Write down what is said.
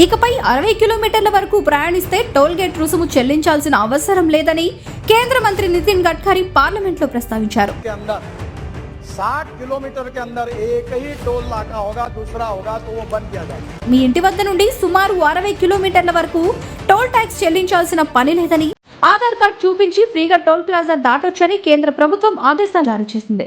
ఇకపై 60 కిలోమీటర్ల వరకు ప్రయాణిస్తే టోల్ గేట్ రుసుము చెల్లించాల్సిన అవసరం లేదని కేంద్ర మంత్రి నితిన్ గడ్కరీ పార్లమెంట్లో ప్రస్తావించారు. 60 किलोमीटर के अंदर एक ही टोल नाका होगा, दूसरा होगा तो वो बंद किया जाएगा. మీ ఇంటి వద్ద నుండి సుమారు 60 కిలోమీటర్ల వరకు టోల్ ట్యాక్స్ చెల్లించాల్సిన పని లేదని, ఆధార్ కార్డు చూపించి ఫ్రీగా టోల్ ప్లాజా దాటొచ్చని కేంద్ర ప్రభుత్వం ఆదేశాలు జారీ చేసింది.